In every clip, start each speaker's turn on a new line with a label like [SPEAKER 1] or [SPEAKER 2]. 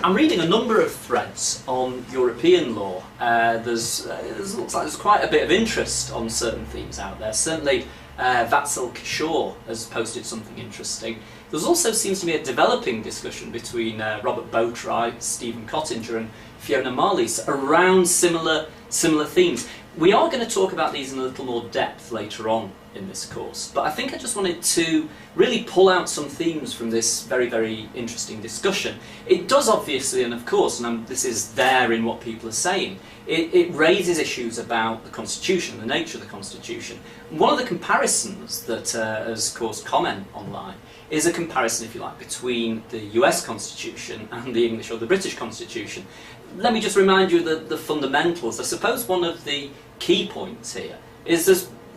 [SPEAKER 1] I'm reading a number of threads on European law. Looks like there's quite a bit of interest on certain themes out there. Certainly Vatsal Kishore has posted something interesting. There also seems to be a developing discussion between Robert Boatwright, Stephen Cottinger and Fiona Marlies around similar themes. We are going to talk about these in a little more depth later on in this course, but I think I just wanted to really pull out some themes from this very, very interesting discussion. It does obviously, and of course, and this is there in what people are saying, it raises issues about the Constitution, the nature of the Constitution. One of the comparisons that has caused comment online is a comparison, if you like, between the US Constitution and the English or the British Constitution. Let me just remind you of the fundamentals. I suppose one of the key points here is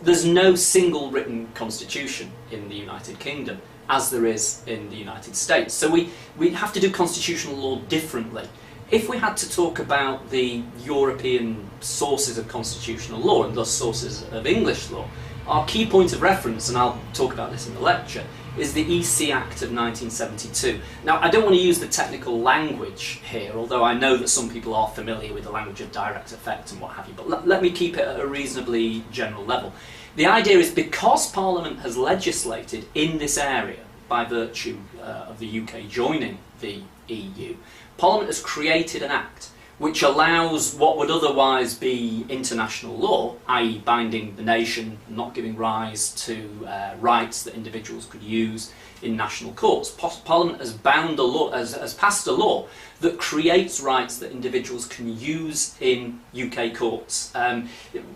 [SPEAKER 1] there's no single written constitution in the United Kingdom as there is in the United States. So we have to do constitutional law differently. If we had to talk about the European sources of constitutional law and thus sources of English law, our key point of reference, and I'll talk about this in the lecture, is the EC Act of 1972. Now, I don't want to use the technical language here, although I know that some people are familiar with the language of direct effect and what have you, but let me keep it at a reasonably general level. The idea is because Parliament has legislated in this area by virtue of the UK joining the EU, Parliament has created an act which allows what would otherwise be international law, i.e. binding the nation, not giving rise to rights that individuals could use in national courts. Parliament has passed a law that creates rights that individuals can use in UK courts.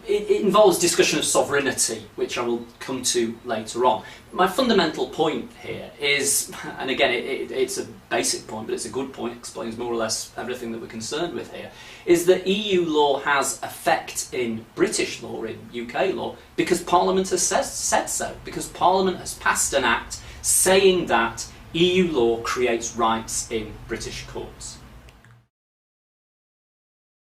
[SPEAKER 1] It involves discussion of sovereignty, which I will come to later on. My fundamental point here is, and again it's a basic point, but it's a good point, explains more or less everything that we're concerned with here, is that EU law has effect in British law, in UK law, because Parliament has said so, because Parliament has passed an act saying that EU law creates rights in British courts.